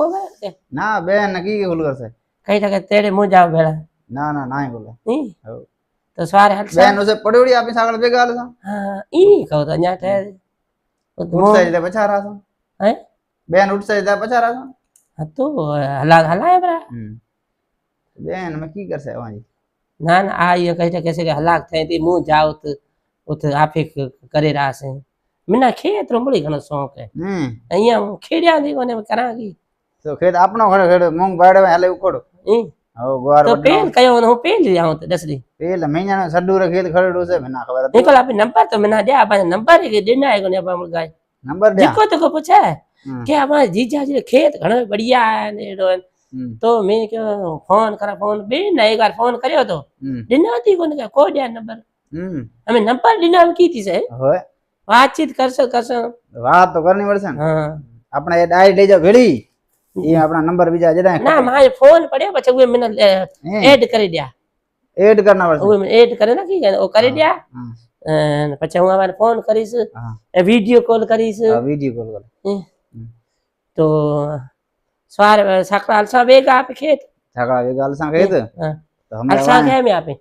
को के ना बेन की के खुल कर से कहीं तक तेरे मुंह जाओ बेड़ा ना ही बोला नहीं हो तो सवारे हल बेन उसे पड़ी उड़ी आपनी सागल पे गाल सा हां ई कहो तो न्या ठहर उठ से दे बचा रहा था है बेन उठ से दे बचा रहा था हाँ तो हला हलाए बरा बेन में की कर से वहां जी ना ना आ ये कहीं तक कैसे के हलाक थे ती मुंह जाओ तो उत आपे करे रहा से मिना खेत रो बड़ी घणो शौक है अइया खेड़िया दी कोने करा की तो खेत अपनो घरे खेड़ मूंग बाड़े में हले उखोड़ ई हो गोर तो पेल कयो न पेल जाऊं तो दसरी पेल महीना सड्डू रे खेत खड़ो से बिना खबर निकल आपे नंबर तो मिना दे आपे नंबर के देना है कोने आपा गाय नंबर दे जिको तो को पूछे के हमारे जीजा जी खेत घणो बढ़िया है ने तो मैं क्यों फोन करा फोन बे ना एक बार फोन करियो तो दिना थी कोने को दिया नंबर हमें नंबर दिना की थी से होय बातचीत करसो बात तो करनी पड़से हां अपने ये डायरी ले जाओ भेड़ी ये अपना नंबर बीजा जड़ा ना मारे फोन पड़े पछे वे मैंने ऐड कर दिया ऐड करना पड़से वो ऐड करे ना की ओ कर दिया पछे हूं हमारे फोन करीस वीडियो कॉल करीस वीडियो कॉल कर तो सवार सकराल सा बेगा आप खेत छागड़ा वे गाल सा खेत तो हम अलसा है में आपे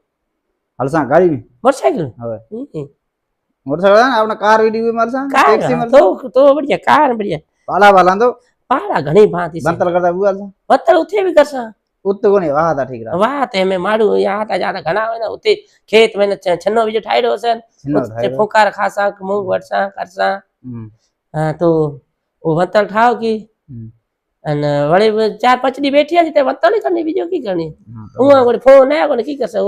हलसा गाड़ी में मोटरसाइकिल होय मोटरसाइकिल ना अपना कार वीडियो में हलसा टैक्सी में तो बढ़िया कार बढ़िया पाला वाला तो पाड़ा घणी भांति से बंतल करता बुआ हलसा बत्तल उथे भी करसा उत कोनी वाह था ठीक रहा वाह ते में माड़ू यहाँ ता ज्यादा घना है ना उते खेत में छन्नो भी जो ठाइडो से उते फुकार खासा मूंग वटसा करसा हां तो वो बत्तल ठाव की अन वड़े 4-5 दी बैठी है ते बत्तल ही करनी बीजो की करनी हुआ कोई फोन है कोई की करसे